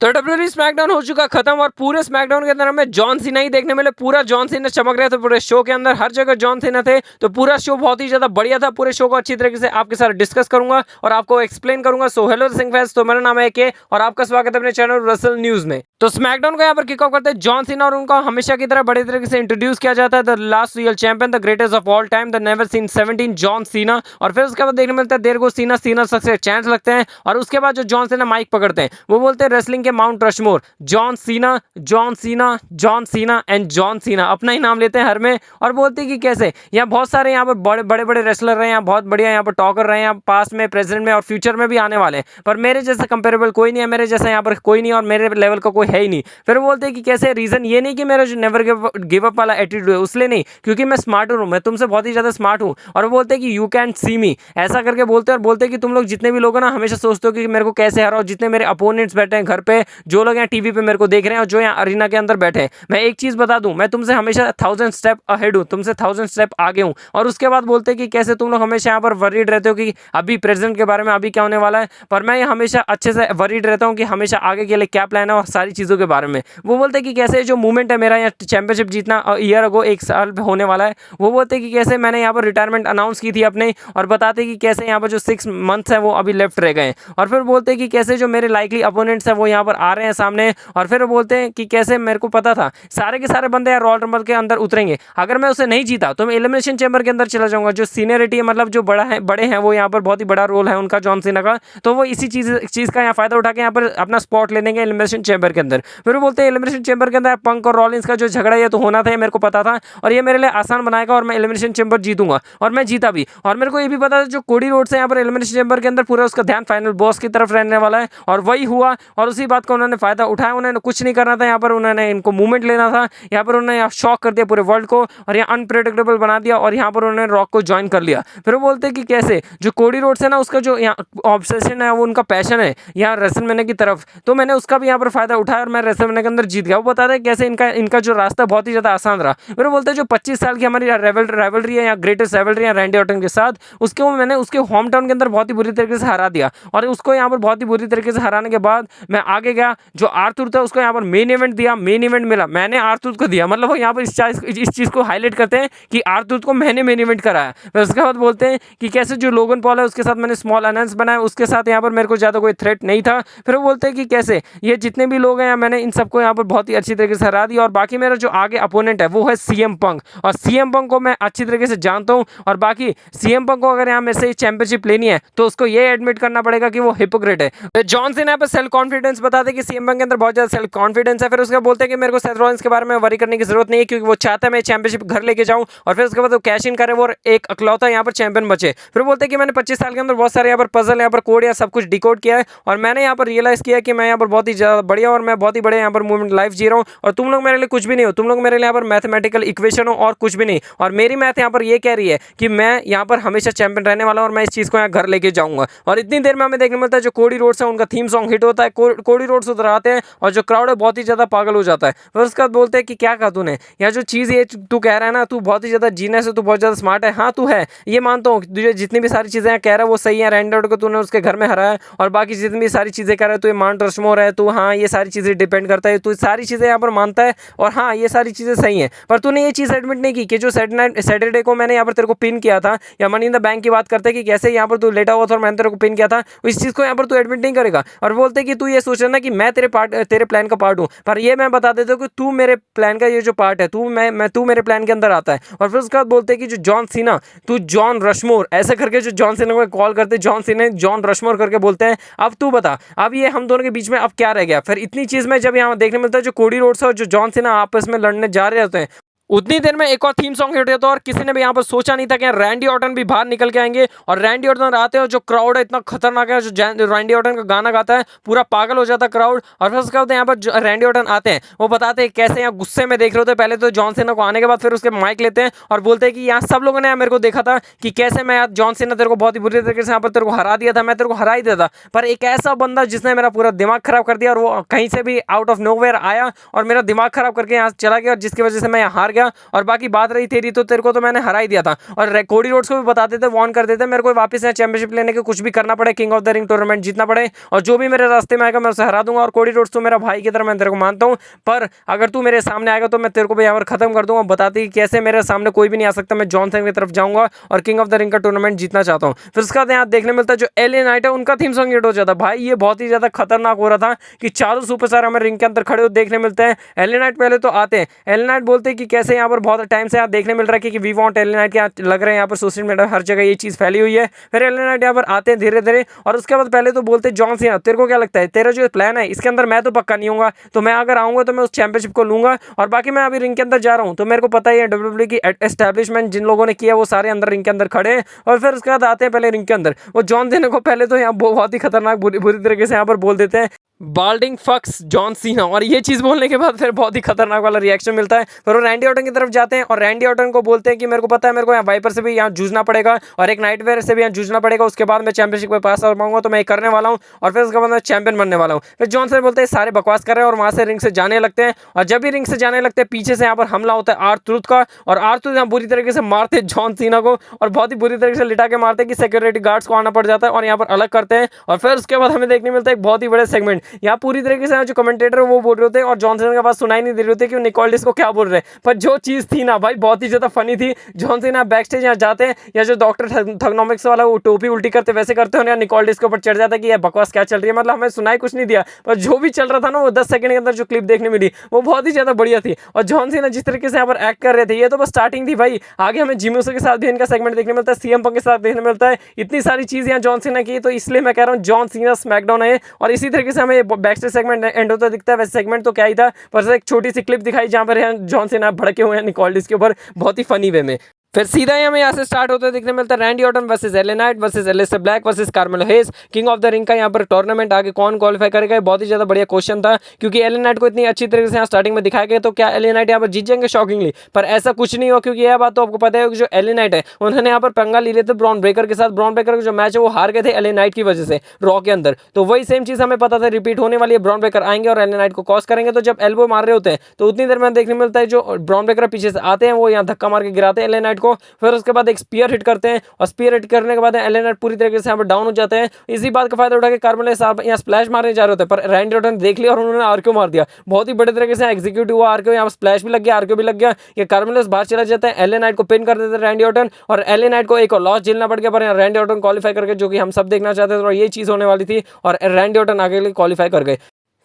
तो WWE SmackDown हो चुका खत्म और पूरे स्मैकडाउन के अंदर हमें जॉन सीना ही देखने मिले। पूरा जॉन सीना चमक रहे थे पूरे शो के अंदर, हर जगह जॉन सीना थे। तो पूरा शो बहुत ही ज्यादा बढ़िया था। पूरे शो को अच्छी तरीके से आपके साथ डिस्कस करूंगा और आपको एक्सप्लेन करूंगा। सो हेलो सिंह फैंस, तो मेरा नाम है के और आपका स्वागत है अपने चैनल रसल न्यूज में। तो स्मैकडाउन को यहाँ पर किक ऑफ करते हैं जॉन सीना और उनको हमेशा की तरह बड़े तरीके से इंट्रोड्यूस किया जाता है। The last real champion, the greatest of all time, the never seen 17 John Cena. और फिर उसके बाद देखने मिलता है देर को सीना सीना सबसे चैंस लगते हैं और उसके बाद जो जॉन सीना माइक पकड़ते हैं वो बोलते हैं रेसलिंग के mount Rushmore, John Cena, John Cena, John Cena and John Cena. अपना ही नाम लेते हैं हर में और बोलते हैं कि कैसे यहाँ बहुत सारे यहाँ पर बड़े बड़े रेसलर रहे हैं, यहाँ बहुत बढ़िया यहाँ पर टॉकर रहे हैं, पास्ट में, प्रेजेंट में और फ्यूचर में भी आने वाले हैं, पर मेरे जैसा कंपेरेबल कोई नहीं है, मेरे जैसा यहाँ पर कोई नहीं और मेरे लेवल का कोई है ही नहीं। फिर बोलते हैं कि कैसे, रीजन ये नहीं कि मेरा जो नेवर गिव अप वाला एटीट्यूड है उसलिए नहीं, क्योंकि मैं स्मार्ट हूँ, मैं तुमसे बहुत ही ज्यादा स्मार्ट हूँ। और बोलते हैं कि यू कैन सी मी, ऐसा करके बोलते हैं। और बोलते हैं कि तुम लोग जितने भी लोग हैं ना हमेशा सोचते हो कि मेरे को कैसे हराओ, जितने मेरे अपोनेंट्स बैठे हैं घर पे, जो लोग यहाँ टीवी पे मेरे को देख रहे हैं और जो यहाँ अरीना के अंदर बैठे हैं, मैं एक चीज बता दूं, मैं तुमसे हमेशा 1000 स्टेप अहेड हूं, तुमसे 1000 स्टेप आगे हूं। और उसके बाद बोलते हैं कि कैसे तुम लोग हमेशा यहाँ पर वरीड रहते हो कि अभी प्रेजेंट के बारे में, अभी क्या होने वाला है, पर मैं हमेशा अच्छे से वरीड रहता हूँ कि हमेशा आगे के लिए क्या प्लान है और सारी चीजों के बारे में। वो बोलते हैं कि कैसे जो मूवमेंट है मेरा यहाँ चैंपियनशिप जीतना ईयर अगो, एक साल होने वाला है, वो बोलते हैं कि कैसे मैंने यहाँ पर रिटायरमेंट अनाउंस की थी अपने, और बताते कि कैसे यहाँ पर जो 6 मंथ्स है वो अभी लेफ्ट रह गए। और फिर बोलते हैं कि कैसे जो मेरे लाइकली अपोनेंट्स है वो यहाँ पर आ रहे हैं सामने। और फिर बोलते हैं कि कैसे मेरे को पता था सारे के सारे बंदे रॉयल रंबल के अंदर उतरेंगे, अगर मैं उसे नहीं जीता तो मैं एलिमिनेशन चैम्बर के अंदर चला जाऊंगा। जो सीनियरिटी है, मतलब जो बड़े हैं वो यहाँ पर बहुत ही बड़ा रोल है उनका जॉन सीना का, तो वो इसी चीज का यहाँ फायदा उठा के यहाँ पर अपना स्पॉट ले लेंगे एलिमिनेशन चैम्बर के अंदर। फिर वो बोलते हैं एलिमिनेशन चैम्बर के अंदर पंक और रॉलिंस का जो झगड़ा ये तो होना था, मेरे को पता था और ये मेरे लिए आसान बनाएगा और मैं एलिमिनेशन चैम्बर जीतूंगा। और मैं जीता भी। और मेरे को ये भी पता था जो कोडी रोड से यहाँ पर एलिमिनेशन चैम्बर के अंदर पूरा उसका ध्यान फाइनल बॉस की तरफ रहने वाला है, और वही हुआ। और उसी बात का उन्होंने फायदा उठाया, उन्होंने कुछ नहीं करना था यहाँ पर, उन्होंने इनको मूवमेंट लेना था यहाँ पर, उन्होंने शॉक कर दिया पूरे वर्ल्ड को और यहाँ अनप्रेडिक्टेबल बना दिया और यहाँ पर उन्होंने रॉक को ज्वाइन कर लिया। फिर वो बोलते हैं कि कैसे जो कोडी रोड्स है ना उसका जो यहाँ ऑब्सेशन है, वो उनका पैशन है यहाँ रेसलमेनिया की तरफ, तो मैंने उसका भी यहाँ पर फायदा उठाया और मैं रेसलमेनिया के अंदर जीत गया। वो बताते हैं कैसे इनका जो रास्ता बहुत ही ज्यादा आसान रहा। फिर वो बोलते हैं जो 25 साल की हमारी राइवलरी है, यहाँ ग्रेटेस्ट राइवलरी है रैंडी ऑर्टन के साथ, उसके मैंने उसके होम टाउन के अंदर बहुत ही बुरी तरीके से हरा दिया। और उसको यहाँ पर बहुत ही बुरी तरीके से हराने के बाद मैं आगे गया, जो आर्थर था उसको यहाँ पर मेन इवेंट दिया, मेन इवेंट मिला, मैंने आर्थर को दिया। मतलब वो यहाँ पर इस चीज को हाईलाइट करते हैं कि आर्थर को मैंने मेन इवेंट कराया। फिर उसके बाद बोलते हैं कि कैसे जो लोगन पॉल है उसके साथ मैंने स्मॉल अनाउंस बनाया, उसके साथ यहाँ पर मेरे को ज्यादा कोई थ्रेट नहीं था। फिर वो बोलते हैं कि कैसे ये जितने भी लोग हैं मैंने इन सबको यहाँ पर बहुत ही अच्छी तरीके से हरा दिया। और बाकी मेरा जो आगे अपोनेंट है वो है सीएम पंक, और सीएम पंक को मैं अच्छी तरीके से जानता हूँ। और बाकी सीएम पंक को अगर यहाँ मेरे से चैंपियनशिप लेनी है तो उसको ये एडमिट करना पड़ेगा कि वो हिपोक्रेट है। जॉन सीना पर सेल्फ कॉन्फिडेंस बताते कि सीएम पंक के अंदर बहुत ज्यादा सेल्फ कॉन्फिडेंस है। फिर उसके बोलते हैं कि मेरे को सेथ रॉलिंस के बारे में वरी करने की जरूरत नहीं है, क्योंकि वो चाहता है मैं चैंपियनशिप घर लेके जाऊं और फिर उसके बाद वो कैश इन करे, वो एक अकलौता यहाँ पर चैंपियन बचे। फिर बोलते हैं कि मैंने 25 साल के अंदर बहुत सारे यहाँ पर पजल, यहाँ पर कोड या सब कुछ डिकोड किया है और मैंने यहाँ पर रियलाइज किया कि मैं यहाँ पर बहुत ही ज्यादा बढ़िया और मैं बहुत ही बड़े यहाँ पर मूवमेंट लाइफ जी रहा हूँ और तुम लोग मेरे लिए कुछ भी नहीं हो, तुम लोग मेरे लिए यहाँ पर मैथमेटिकल इक्वेशन हो और कुछ भी नहीं। और मेरी मैथ यहाँ पर ये कह रही है कि मैं यहाँ पर हमेशा चैंपियन रहने वाला हूँ और मैं इस चीज को यहाँ घर लेके जाऊंगा। और इतनी देर में हमें देखने मिलता है जो कोडी रोड्स है उनका थीम सॉन्ग हिट होता है, कोडी रोड्स उधर आते हैं और जो क्राउड है बहुत ही ज्यादा पागल हो जाता है। फिर उसके बाद बोलते हैं कि क्या कहा तूने, यहाँ जो चीज ये तू कह रहा है ना, तू बहुत ही ज्यादा जीनियस है, तू बहुत ज्यादा स्मार्ट है। हाँ तू है, ये मानता हूँ, तुझे जितनी भी सारी चीजें कह रहा है वो सही है, रैंडी को तूने उसके घर में हराया और बाकी जितनी भी सारी चीजें कह रहा है, तू माउंट रशमोर है, तू हाँ ये सारी चीजें डिपेंड करता है, तू सारी चीजें यहाँ पर मानता है और हाँ ये सारी चीजें सही है। पर तूने ये चीज एडमिट नहीं की कि जो सैटरडे को मैंने यहाँ पर तेरे को पिन किया था, या मनी इन द बैंक की बात करते हैं कि कैसे यहाँ पर तू लेटा हुआ था और मैंने तेरे को पिन किया था, इस चीज को यहाँ पर तू एडमिट नहीं करेगा। और बोलते कि तू ये सोच रहा ना कि मैं तेरे प्लान का पार्ट हूँ, पर ये मैं बता देता हूँ कि तू मेरे प्लान का ये जो पार्ट है, तू मेरे प्लान के अंदर आता है। और फिर उसके बाद बोलते हैं कि जो जॉन सीना, तू जॉन रशमोर, ऐसे करके जो जॉन सीना को कॉल करते जॉन सीना जॉन रशमोर करके बोलते हैं, अब तू बता अब ये हम दोनों के बीच में अब क्या रह गया। फिर इतनी चीज में जब यहाँ देखने मिलता है जो कोडी रोड्स और जो जॉन सीना आपस में लड़ने जा रहे होते हैं, उतनी देर में एक और थीम सॉन्ग हिट होता है और किसी ने भी यहाँ पर सोचा नहीं था कि रैंडी ऑर्टन भी बाहर निकल के आएंगे। और रैंडी ऑर्टन आते हैं और जो क्राउड है इतना खतरनाक है, जो रैंडी ऑर्टन का गाना गाता है पूरा पागल हो जाता है क्राउड। और फिर उसके बाद यहाँ पर रैंडी ऑर्टन आते हैं, वो बताते हैं कैसे यहाँ गुस्से में देख रहे होते हैं पहले तो जॉन सीना को, आने के बाद फिर उसके माइक लेते हैं और बोलते हैं कि यहाँ सब लोगों ने मेरे को देखा था कि कैसे मैं जॉन सीना तेरे को बहुत ही बुरी तरीके से यहाँ पर तेरे को हरा दिया था, मैं तेरे को हरा ही दिया था, पर एक ऐसा बंदा जिसने मेरा पूरा दिमाग खराब कर दिया और वो कहीं से भी आउट ऑफ नोवेयर आया और मेरा दिमाग खराब करके यहाँ चला गया और जिसकी वजह से मैं यहाँ हार गया। गया, और बाकी बात रही तेरी तो तेरे को तो मैंने हरा ही दिया था। और कोडी रोड्स को भी बताते थे, वार्न कर देते मेरे को वापस यहाँ चैंपियनशिप लेने के कुछ भी करना पड़े, king of the ring tournament जीतना पड़े, और जो भी मेरे रास्ते में आएगा मैं उसे हरा दूंगा। और कोडी रोड्स तो मेरा भाई की तरह मैं तेरे को मानता हूँ, पर अगर तू मेरे सामने आएगा तो मैं तेरे को भी यहाँ पर खत्म कर दूंगा। बताती कैसे मेरे सामने कोई भी नहीं आ सकता, मैं जॉन सीना की तरफ जाऊंगा और किंग ऑफ द रिंग का टूर्नामेंट जीतना चाहता हूँ। फिर उसके बाद यहाँ देखने मिलता है जो एलए नाइट है उनका थीम सॉन्ग हिट हो जाता है। भाई ये बहुत ही ज्यादा खतरनाक हो रहा था कि चारों सुपरस्टार हमें रिंग के अंदर खड़े हो देखने मिलते हैं। एलए नाइट पहले तो आते हैं, एलए नाइट बोलते हैं कि कैसे यहाँ पर बहुत टाइम से यहाँ देखने मिल रहा है कि वी वांट एलए नाइट, क्या लग रहा है यहाँ पर सोशल मीडिया हर जगह ये चीज फैली हुई है। फिर एलए नाइट यहाँ पर आते हैं धीरे धीरे, और उसके बाद पहले तो बोलते जॉन सीना तेरे को क्या लगता है, तेरा जो प्लान है इसके अंदर मैं तो पक्का नहीं होऊंगा, तो मैं अगर आऊंगा तो मैं उस चैंपियनशिप को लूंगा, और बाकी मैं अभी रिंग के अंदर जा रहा हूँ तो मेरे को पता ही है डब्ल्यूडब्ल्यूई की एस्टैब्लिशमेंट जिन लोगों ने किया वो सारे अंदर रिंग के अंदर खड़े हैं। और फिर उसके बाद आते हैं पहले रिंग के अंदर, वो जॉन सीना को पहले तो यहाँ बहुत ही खतरनाक बुरी तरीके से यहाँ पर बोल देते हैं बाल्डिंग फक्स जॉन सीना, और ये चीज़ बोलने के बाद फिर बहुत ही खतरनाक वाला रिएक्शन मिलता है। फिर वो रैंडी ऑर्टन की तरफ जाते हैं और रैंडी ऑर्टन को बोलते हैं कि मेरे को पता है मेरे को यहाँ वाइपर से भी यहाँ जूझना पड़ेगा और एक नाइटवेयर से भी यहाँ जूझना पड़ेगा, उसके बाद मैं चैंपियनशिप में पास कर पाऊंगा, तो मैं ये करने वाला हूँ और फिर उसके बाद मैं चैंपियन बनने वाला हूँ। फिर जॉन सीना बोलते हैं सारे बकवास कर रहे हैं और वहाँ से रिंग से जाने लगते हैं, और जब भी रिंग से जाने लगते हैं पीछे से यहाँ पर हमला होता है आर-ट्रूथ का, और आर-ट्रूथ यहाँ बुरी तरीके से मारते जॉन सीना को, और बहुत ही बुरी तरीके से लिटा के मारते कि सिक्योरिटी गार्ड्स को आना पड़ जाता है और यहाँ पर अलग करते हैं। और फिर उसके बाद हमें देखने मिलता है एक बहुत ही बड़े सेगमेंट, यहाँ पूरी तरीके से जो कमेंटेटर वो बोल रहे होते हैं और जॉन सीना के पास सुनाई नहीं दे रहे होते कि निक ऑल्डिस को क्या बोल रहे हैं, पर जो चीज़ थी ना भाई बहुत ही ज़्यादा फनी थी। जॉन सीना बैक स्टेज यहाँ जाते हैं, या जो डॉक्टर थर्गोनोमिक्स वाला वो टोपी उल्टी करते वैसे करते हो, निक ऑल्डिस के ऊपर चढ़ जाता है कि ये बकवास क्या चल रही है, मतलब हमें सुनाई कुछ नहीं दिया, पर जो भी चल रहा था ना वो 10 सेकंड के अंदर जो क्लिप देखने मिली वो बहुत ही ज़्यादा बढ़िया थी। और जॉन सीना जिस तरीके से यहाँ पर एक्ट कर रहे थे ये तो बस स्टार्टिंग थी भाई, आगे हमें जिमी ऊसो के साथ भी इनका सेगमेंट देखने मिलता है, सीएम पंक के साथ देखने मिलता है, इतनी सारी चीज़ यहाँ जॉन सीना की, तो इसलिए मैं कह रहा हूँ जॉन सीना स्मैकडाउन है। और इसी तरीके से हमें बैक स्टेज सेगमेंट एंड होता दिखता है, वैसे सेगमेंट तो क्या ही था, पर एक छोटी सी क्लिप दिखाई जहाँ पर जॉन सीना भड़के हुए हैं निक ऑल्डिस के ऊपर बहुत ही फनी वे में। फिर सीधा ही हमें यहाँ से स्टार्ट होते दिखने मिलता है Randy Orton versus LA Knight versus Aleister Black versus Carmelo Hayes, king of the ring का यहाँ पर टूर्नामेंट आगे कौन क्वालिफाई करेगा। बहुत ही ज़्यादा बढ़िया क्वेश्चन था क्योंकि एलए नाइट को इतनी अच्छी तरीके से यहाँ स्टार्टिंग में दिखाया गया, तो क्या एलए नाइट यहाँ पर जीत जाएंगे शॉकिंगली, पर ऐसा कुछ नहीं हुआ क्योंकि यह बात तो आपको पता है कि जो एलए नाइट है उन्होंने यहाँ पर पंगा ले लिए थे ब्रॉन ब्रेकर के साथ। ब्रॉन ब्रेकर का जो मैच है वो हार गए थे एलए नाइट की वजह से रॉ के अंदर, तो वही सेम चीज़ हमें पता था रिपीट होने वाली है। ब्रॉन ब्रेकर आएंगे और एलए नाइट को कॉस करेंगे, तो जब एल्बो मार रहे होते हैं तो उतनी देर में देखने मिलता है जो ब्रॉन ब्रेकर पीछे से आते हैं वो यहाँ धक्का मार के गिराते हैं एलए नाइट को, फिर उसके एक स्पीयर हिट करते हैं और स्पीयर हिट करने के बाद एलए नाइट पूरी तरीके से यहाँ पर डाउन हो जाते हैं। इसी बात का फायदा उठा के कार्मेलो साहब यहाँ स्प्लैश मारने जा रहे होते हैं, पर रैंडी ऑर्टन देख लिया और उन्होंने आरक्यू मार दिया। बहुत ही बड़े तरीके से एग्जीक्यूट हुआ आरक्यू, यहाँ स्प्लैश भी लग गया, आरक्यू भी लग गया, ये कार्मेलो बाहर चला जाता है, एलए नाइट को पिन कर देते हैं रैंडी ऑर्टन, और एलए नाइट को एक और लॉस झेलना पड़ गया, पर यहाँ रैंडी ऑर्टन क्वालिफाई करके जो कि हम सब देखना चाहते थे और ये चीज़ होने वाली थी, और रैंडी ऑर्टन आगे के लिए क्वालिफाई कर गए।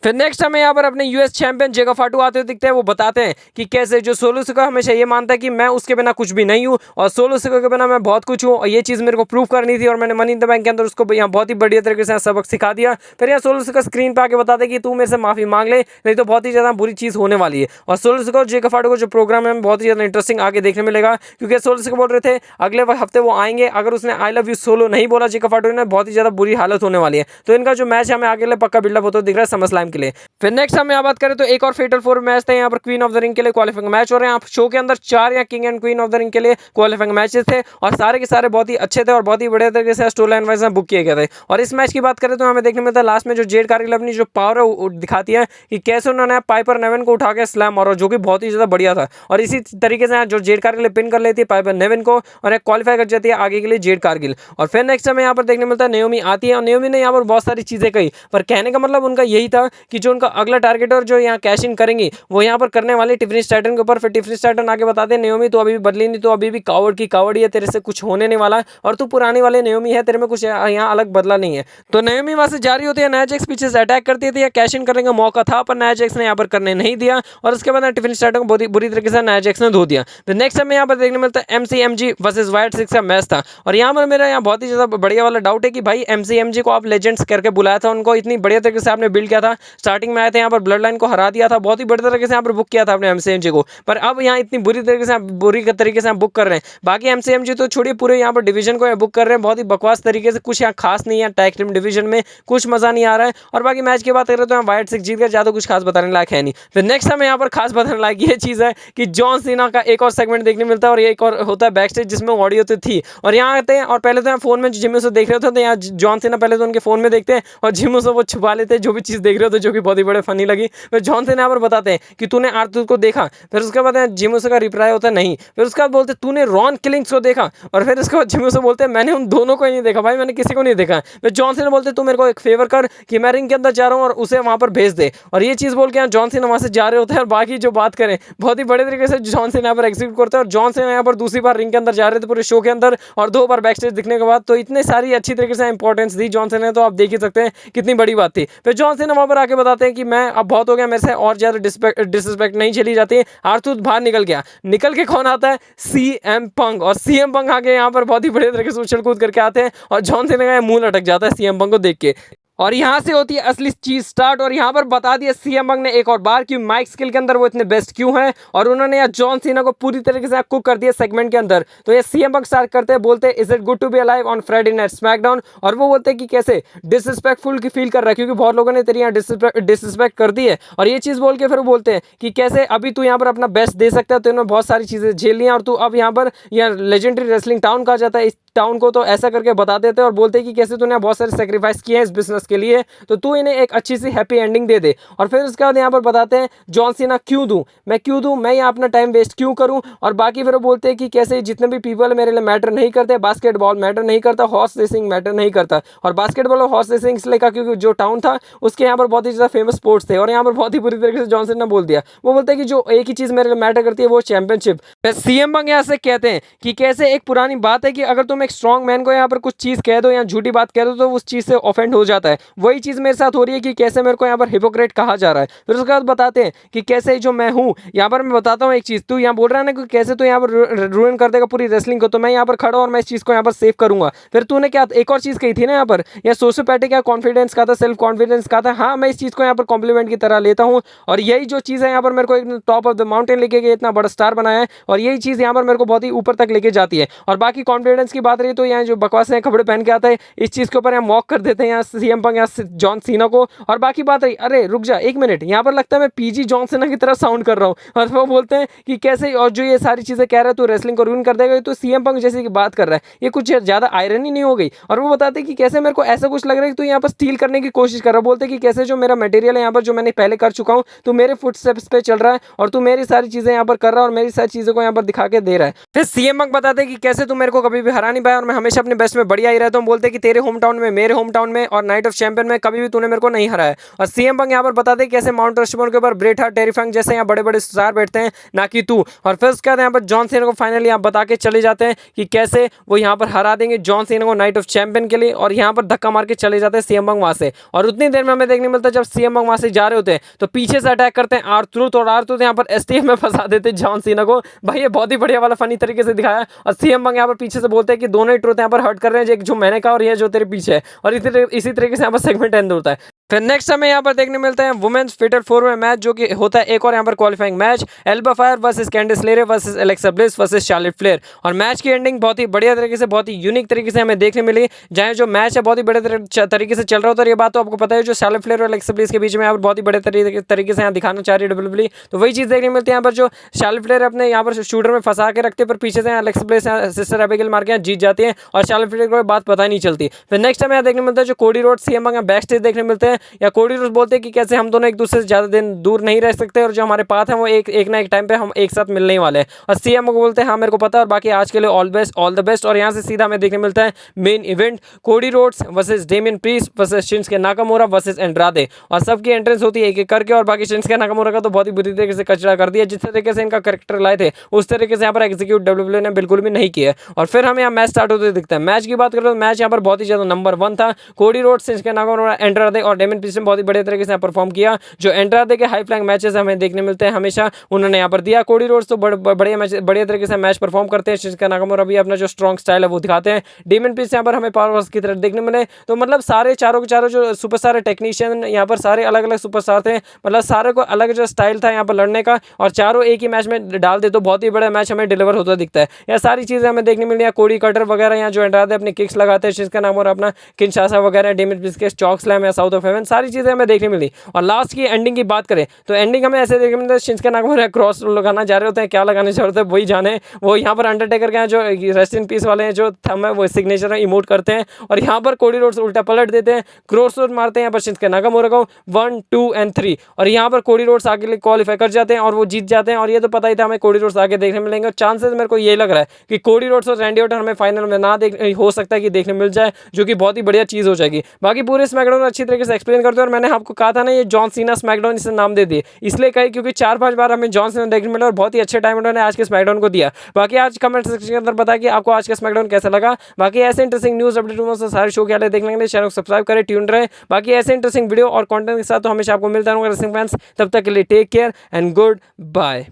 फिर नेक्स्ट हमें यहाँ पर अपने यूएस चैंपियन जेगा फाटू आते हुए दिखते हैं। वो बताते हैं कि कैसे जो सोलो सिको हमेशा ये मानता है कि मैं उसके बिना कुछ भी नहीं हूँ और सोलो सिको के बिना मैं बहुत कुछ हूँ, और ये चीज़ मेरे को प्रूव करनी थी और मैंने मनी इन द बैंक के अंदर उसको यहाँ बहुत ही बढ़िया तरीके से सबक सिखा दिया। फिर यहाँ सोलो सिको स्क्रीन पर आके बताते हैं कि तू मेरे से माफ़ी मांग ले, नहीं तो बहुत ही ज़्यादा बुरी चीज़ होने वाली है। और सोलो सिको और जेगा फाटू को जो प्रोग्राम है बहुत ही ज़्यादा इंटरेस्टिंग आगे देखने मिलेगा, क्योंकि सोलो सिको बोल रहे थे अगले हफ्ते वो आएंगे, अगर उसने आई लव यू सोलो नहीं बोला जेगा फाटू ने बहुत ही ज़्यादा बुरी हालत होने वाली है। तो इनका जो मैच हमें आगे पक्का बिल्डअप होता दिख रहा है समरस्लैम के लिए। फिर नेक्स्ट हम यहाँ बात करें तो एक और फेटल 4 मैच थे यहाँ पर क्वीन ऑफ द रिंग के लिए क्वालिफाइंग मैच हो रहे हैं। आप शो के अंदर 4 या king and queen of the ring के लिए क्वालिफाइंग मैचेस थे और सारे के सारे बहुत ही अच्छे थे और बहुत ही बढ़िया तरीके से स्टोरी लाइन वाइज बुक किए गए थे। और इस मैच की बात करें तो हमें देखने मिलता है लास्ट में जो जेड कारगिल अपनी जो पावर है दिखाती है कि कैसे उन्होंने पाइपर नेविन को उठा के स्लैम मारा, जो कि बहुत ही ज़्यादा बढ़िया था। और इसी तरीके से जो जेड कारगिल पिन कर लेती है पाइपर नेविन को और एक क्वालिफाई कर जाती है आगे के लिए जेड कारगिल। और फिर नेक्स्ट हमें यहाँ पर देखने मिलता है नेओमी आती है और नेओमी ने यहाँ पर बहुत सारी चीज़ें कही, पर कहने का मतलब उनका यही था कि जो उनका अगला टारगेट और जो यहाँ कैश इन करेंगी वो यहाँ पर करने वाले टिफनी स्टैटन के ऊपर। फिर टिफनी स्टैटन आगे बताते हैं नेओमी तो अभी भी बदली नहीं, तो अभी भी कावड़ की कावड़ है, तेरे से कुछ होने नहीं वाला और तू पुरानी वाले नेओमी है, तेरे में कुछ यहाँ अलग बदला नहीं है। तो नेओमी वहाँ से जारी होती है, नया जैक्स पीछे से अटैक करती थी, कैश इन करने का मौका था पर नया जैक्स ने यहाँ पर करने नहीं दिया और उसके बाद टिफनी स्टैटन को बहुत ही बुरी तरीके से नया जैक्स ने धो दिया। फिर नेक्स्ट हमें यहाँ पर देखने मिलता है MCMG वर्सेस वाइट सिक्स का मैच था और यहाँ पर मेरा यहाँ बहुत ही ज़्यादा बढ़िया वाला डाउट है कि भाई MCMG को आप लेजेंड्स करके बुलाया था, उनको इतनी बढ़िया तरीके से आपने बिल्ड किया था, स्टार्टिंग में आए थे यहाँ पर ब्लड लाइन को हरा दिया था, बहुत ही बढ़िया तरीके से यहाँ पर बुक किया था आपने MCMG को, पर अब यहाँ इतनी बुरी तरीके से बुक कर रहे हैं। बाकी MCMG तो छोड़िए, पूरे यहाँ पर डिवीजन को बुक कर रहे हैं बहुत ही बकवास तरीके से, कुछ यहाँ खास नहीं है, टैग टीम डिवीजन में कुछ मजा नहीं आ रहा है। और बाकी मैच की बात करें तो यहाँ वाइट सिक्स जीत कर ज़्यादा कुछ खास बताने लायक है नहीं। फिर नेक्स्ट हमें यहाँ पर खास बताने लायक ये चीज़ है कि जॉन सीना का एक और सेगमेंट देखने मिलता है और ये एक और होता है बैक स्टेज जिसमें ऑडियो तो थी और यहाँ आते हैं और पहले तो यहाँ फोन में जिमी उसो देख रहे होते हैं, यहाँ जॉन सीना पहले तो उनके फोन में देखते हैं और जिमी उसो वो छुपा लेते हैं जो भी चीज़ देख रहे थे, जो कि बहुत ही बड़े फनी लगी। फिर जॉन सीना यहाँ पर बताते हैं कि तूने आर्थर को देखा, फिर उसके बाद जिमोसो का रिप्लाई होता है नहीं, फिर उसके बाद बोलते तूने रॉन किलिंग्स को देखा, और फिर उसके बाद जिमोसो बोलते हैं मैंने उन दोनों को ही नहीं देखा भाई, मैंने किसी को नहीं देखा। फिर जॉन सीना बोलते तू मेरे को एक फेवर कर कि मैं रिंग के अंदर जा रहा हूँ और उसे वहां पर भेज दे, और ये चीज बोल के यहाँ जॉन सीना वहां से जा रहे होते हैं, और बाकी जो बात करें बहुत ही बड़े तरीके से जॉन सीना यहाँ पर एग्जीक्यूट करते हैं। और जॉन सीना यहाँ पर दूसरी बार रिंग के अंदर जा रहे थे पूरे शो के अंदर, और 2 बार बैक स्टेज दिखने के बाद तो इतने सारी अच्छी तरीके से इंपॉर्टेंस दी जॉन सीना ने, तो आप देख ही सकते हैं कितनी बड़ी बात थी। फिर जॉन सीना वहां पर आके बताते हैं कि मैं अब बहुत हो गया, मेरे से और ज्यादा डिसरिस्पेक्ट नहीं चली जाती। आर्थर बाहर निकल गया, निकल के कौन आता है, सीएम पंक, और सीएम पंक आके यहाँ पर बहुत ही बड़े तरीके से उछल कूद करके आते हैं, और जॉन सीना का मुंह लटक जाता है सीएम पंक को देख के। और यहाँ से होती है असली चीज स्टार्ट, और यहाँ पर बता दिया सीएम पंक ने एक और बार कि माइक स्किल के अंदर वो इतने बेस्ट क्यों हैं, और उन्होंने यहाँ जॉन सीना को पूरी तरीके से कुक कर दिया सेगमेंट के अंदर। तो ये सीएम पंक स्टार्ट करते हैं, बोलते हैं is it good to be alive on Friday night SmackDown, और वो बोलते हैं कि कैसे डिसरिस्पेक्टफुल की फील कर रहा है, क्योंकि बहुत लोगों ने तेरी यहाँ डिसरिस्पेक्ट कर दी है, और ये चीज बोल के फिर वो बोलते हैं कि कैसे अभी तू यहाँ पर अपना बेस्ट दे सकता है, तो इन्होंने बहुत सारी चीजें झेल ली हैं, और तू अब यहाँ पर लेजेंडरी रेसलिंग टाउन कहा जाता है इस टाउन को, तो ऐसा करके बता देते हैं, और बोलते हैं कि कैसे तूने बहुत सारे सेक्रीफाइस किए हैं इस बिजनेस के लिए, तो तू इन्हें एक अच्छी सी हैप्पी एंडिंग दे दे। और फिर उसके बाद यहाँ पर बताते हैं जॉन सीना क्यों दूं, मैं यहाँ अपना टाइम वेस्ट क्यों करूं, और बाकी फिर वो बोलते हैं कि कैसे जितने भी पीपल मेरे लिए मैटर नहीं करते, बास्केटबॉल मैटर नहीं करता, हॉर्स रेसिंग मैटर नहीं करता, और बास्केटबॉल और हॉर्स रेसिंग इसलिए कहा क्योंकि जो टाउन था उसके यहाँ पर बहुत ही ज़्यादा फेमस स्पोर्ट्स थे, और यहाँ पर बहुत ही बुरी तरीके से जॉन सीना बोल दिया। वो बोलते हैं कि जो एक ही चीज़ मेरे लिए मैटर करती है वो चैंपियनशिप। सीएम पंक यहाँ से कहते हैं कि कैसे एक पुरानी बात है कि अगर तुम एक स्ट्रॉन्ग मैन को यहाँ पर कुछ चीज़ कह दो या झूठी बात कह दो तो उस चीज़ से ऑफेंड हो जाता है, वही चीज़ मेरे साथ हो रही है कि कैसे मेरे को यहाँ पर हिपोक्रेट कहा जा रहा है। फिर उसके बाद बताते हैं कि कैसे जो मैं हूँ यहाँ पर, मैं बताता हूँ एक चीज़, तू यहाँ बोल रहा है ना कि कैसे तू यहाँ पर रूइन कर देगा पूरी रेसलिंग को, तो मैं यहाँ पर खड़ा और मैं इस चीज़ को यहाँ पर सेव करूंगा। फिर तूने क्या एक और चीज़ कही थी ना यहाँ पर, या सोशियोपैथिक या कॉन्फिडेंस का था, सेल्फ कॉन्फिडेंस का था, हाँ मैं इस चीज़ को यहाँ पर कॉम्प्लीमेंट की तरह लेता हूँ, और यही जो चीज़ है यहाँ पर मेरे को एक टॉप ऑफ द माउंटेन लेके गई, इतना बड़ा स्टार बनाया है, और यही चीज़ यहाँ पर मेरे को बहुत ही ऊपर तक लेके जाती है। और बाकी कॉन्फिडेंस की बात रही तो यहाँ जो बकवास है कपड़े पहन के आता है, इस चीज़ के ऊपर यहाँ मॉक कर देते हैं यहाँ सीएम पंक यहाँ जॉन सीना को। और बाकी बात रही, अरे रुक जा एक मिनट, यहाँ पर लगता है मैं पीजी जॉन सीना की तरह साउंड कर रहा हूँ, और वो बोलते हैं कि कैसे, और जो ये सारी चीज़ें कह रहा है तो रेसलिंग को रूइन कर देगा, तो सीएम पंक जैसे की बात कर रहा है, ये कुछ ज़्यादा आयरनी नहीं हो गई। और वो बताते हैं कि कैसे मेरे को ऐसा कुछ लग रहा है कि तू यहाँ पर स्टील करने की कोशिश कर रहा है, बोलते हैं कि कैसे जो मेरा मटेरियल है यहाँ पर जो मैंने पहले कर चुका हूँ, तू मेरे फुटस्टेप्स पे चल रहा है, और तू मेरी सारी चीज़ें यहाँ पर कर रहा है, और मेरी सारी चीज़ों को यहाँ पर दिखा के दे रहा है। फिर सीएम पंक बताते हैं कि कैसे तू मेरे को कभी भी हरा नहीं पाया, और मैं हमेशा अपने बेस्ट में बढ़िया ही रहता हूँ, बोलते हैं कि तेरे होम टाउन में, मेरे होम टाउन में और नाइट ऑफ चैंपियन में कभी भी तूने मेरे को नहीं हराया। और सीएम पंक यहाँ पर बताते हैं कैसे माउंट रशमोर के ऊपर ब्रेट हार्ट, टेरी फंक जैसे यहाँ बड़े बड़े स्टार बैठते हैं, ना कि तू। और फिर उसके बाद यहाँ पर जॉन सीना को फाइनली यहाँ बता के चले जाते हैं कि कैसे वो यहाँ पर हरा देंगे जॉन सीना को नाइट ऑफ चैंपियन के लिए, और यहाँ पर धक्का मार के चले जाते हैं सीएम पंक वहाँ से। और उतनी देर में हमें देखने मिलता है जब सीएम पंक वहाँ से जा रहे होते हैं तो पीछे से अटैक करते हैं आर-ट्रूथ, और आर-ट्रूथ यहाँ पर एसटीएफ में फंसा देते हैं जॉन सीना को। भाई ये बहुत ही बढ़िया वाला फनी तरीके से दिखाया है। और सीएम पंक यहाँ पर पीछे से बोलते हैं कि दोनों ही ट्रूथ यहाँ पर हर्ट कर रहे हैं, जो मैंने कहा और ये जो तेरे पीछे है, और इसी तरीके से यहाँ पर सेगमेंट एंड होता है। फिर नेक्स्ट हमें यहाँ पर देखने मिलता है वुमेन्स फेटल 4 में मैच, जो कि होता है एक और यहाँ पर qualifying match, Alba Fyre versus Candice LeRae versus Alexa Bliss versus Charlotte Flair. और मैच की एंडिंग बहुत ही बढ़िया तरीके से, बहुत ही यूनिक तरीके से हमें देखने मिली, जहाँ जो मैच है बहुत ही बड़े तरीके से चल रहा होता है। और ये बात तो आपको पता है, जो शार्लेट फ्लेयर और एलेक्सा ब्लिस के बीच में यहाँ पर बहुत ही बड़े तरीके से यहाँ दिखाना चाह रही है डब्ल्यूडब्ल्यूई, तो वही चीज़ देखने मिलती है यहाँ पर। जो शार्लेट फ्लेयर अपने यहाँ पर शूटर में फंसा के रखते हैं, पर पीछे से एलेक्सा ब्लिस सिस्टर एबिगेल मार के जीत जाती है, और शार्लेट फ्लेयर को बात पता ही नहीं चलती। फिर नेक्स्ट हमें यहाँ देखने मिलता है जो Cody Rhodes CM Punk back stage देखने मिलते हैं, या कोडी रोड्स बोलते हैं कि कैसे हम दोनों एक दूसरे से ज़्यादा दिन दूर नहीं रह सकते, और जो हमारे पाथ है वो एक ना एक टाइम पे हम एक साथ मिलने ही वाले हैं। और सीएम को बोलते हैं हाँ मेरे को पता है, और बाकी आज के लिए ऑल द बेस्ट। और यहाँ से सीधा हमें देखने मिलता है main event, Cody Rhodes versus Damian Priest versus Shinsuke Nakamura versus Andrade, और सबकी एंट्रेंस होती है एक एक करके। और बाकी शिंसुके नाकामुरा का तो बहुत ही बुरी तरीके से कचरा कर दिया, जिस तरीके से इनका कैरेक्टर लाए थे उस तरीके से यहाँ पर एग्जीक्यूट डब्ल्यूडब्ल्यूई ने बिल्कुल भी नहीं किया। और फिर हमें यहाँ मैच स्टार्ट होते दिखता है। मैच की बात करें तो मैच यहाँ पर बहुत ही ज़्यादा नंबर 1 था। कोडी रोड्स, शिंसुके नाकामुरा, एंड्रादे और डेमियन प्रीस्ट ने बहुत ही बड़े तरीके से परफॉर्म किया। जो एंड्रादे के हाई फ्लैंग मैचेस हमें देखने मिलते हैं हमेशा, उन्होंने यहाँ पर दिया। कोडी रोड्स तो बढ़िया तरीके से मैच परफॉर्म करते हैं। शिंसुके नाकामुरा भी अपना जो स्ट्रॉन्ग स्टाइल है वो दिखाते हैं। डेमियन प्रीस्ट यहाँ पर हमें पावर हाउस की तरह देखने मिले। तो मतलब सारे चारों के चारों जो सुपरस्टार टेक्नीशियन यहाँ पर सारे अलग अलग सुपरस्टार थे, मतलब सारे को अलग जो स्टाइल था यहाँ पर लड़ने का, और चारों एक ही मैच में डाल दे तो बहुत ही बड़ा मैच हमें डिलीवर होता दिखता है। यह सारी चीज़ें हमें देखने मिली है। कोडी कटर वगैरह यहाँ जो एंड्रादे अपने किक्स लगाते हैं, शिंसुके नाकामुरा अपना किंशासा वगैरह, डेमियन प्रीस्ट के चॉक स्लैम या साउथ ऑफ हेवन, 7 सारी चीज़ें हमें देखने मिली। और लास्ट की एंडिंग की बात करें तो एंडिंग हमें ऐसे देखने मिलता है, शिंसुके नाकामोरा क्रॉस लगाना जा रहे होते हैं, क्या लगाने जा रहे होते हैं वही जाने। वो यहाँ पर अंडरटेकर के हैं जो रेस्ट इन पीस वाले हैं, जो थंब है वो सिग्नेचर इमोट करते हैं, और यहाँ पर कोडी रोड्स उल्टा पलट देते हैं, क्रॉस रोड मारते हैं यहाँ पर शिंसुके नाकामोरा को 1 2 एंड 3, और यहाँ पर कोडी रोड्स आगे लिए क्वालिफाई कर जाते हैं और वो जीत जाते हैं। और ये तो पता ही था हमें कोडी रोड्स आगे देखने मिलेंगे, और चांसेस मेरे को ये लग रहा है कि कोडी रोड्स और रैंडी ऑर्टन हमें फाइनल में ना देख हो सकता है कि देखने मिल जाए, जो कि बहुत ही बढ़िया चीज़ हो जाएगी। बाकी पूरे स्मैकडाउन अच्छी तरीके से एक्सप्लेन करते हैं, और मैंने आपको कहा था ना ये जॉन सीना स्मैकडाउन इसे नाम दे दिए, इसलिए कही क्योंकि 4-5 बार हमें जॉन सीना देखने मिला और बहुत ही अच्छे टाइम उन्होंने आज के स्मैकडाउन को दिया। बाकी आज कमेंट सेक्शन के अंदर बताया कि आपको आज का स्मैकडाउन कैसा लगा। बाकी ऐसे इंटरेस्टिंग न्यूज़ अपडेट सारे शो के लिए देखने के लिए चैनल को सब्सक्राइब करें, ट्यून रहे। बाकी ऐसे इंटरेस्टिंग वीडियो और कंटेंट के साथ तो हमेशा आपको मिलता रहूंगा रेसलिंग फैंस। तब तक के लिए take care and good bye.